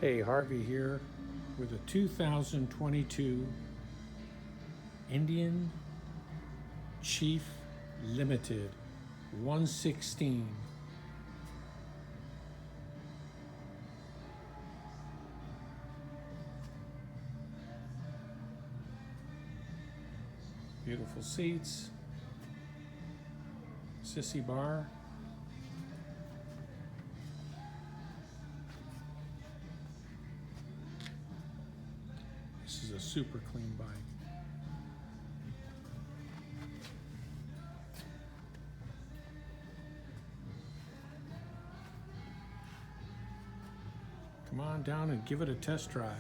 Hey, Harvey here with a 2022 Indian Chief Limited 116. Beautiful seats, sissy bar. This is a super clean bike. Come on down and give it a test drive.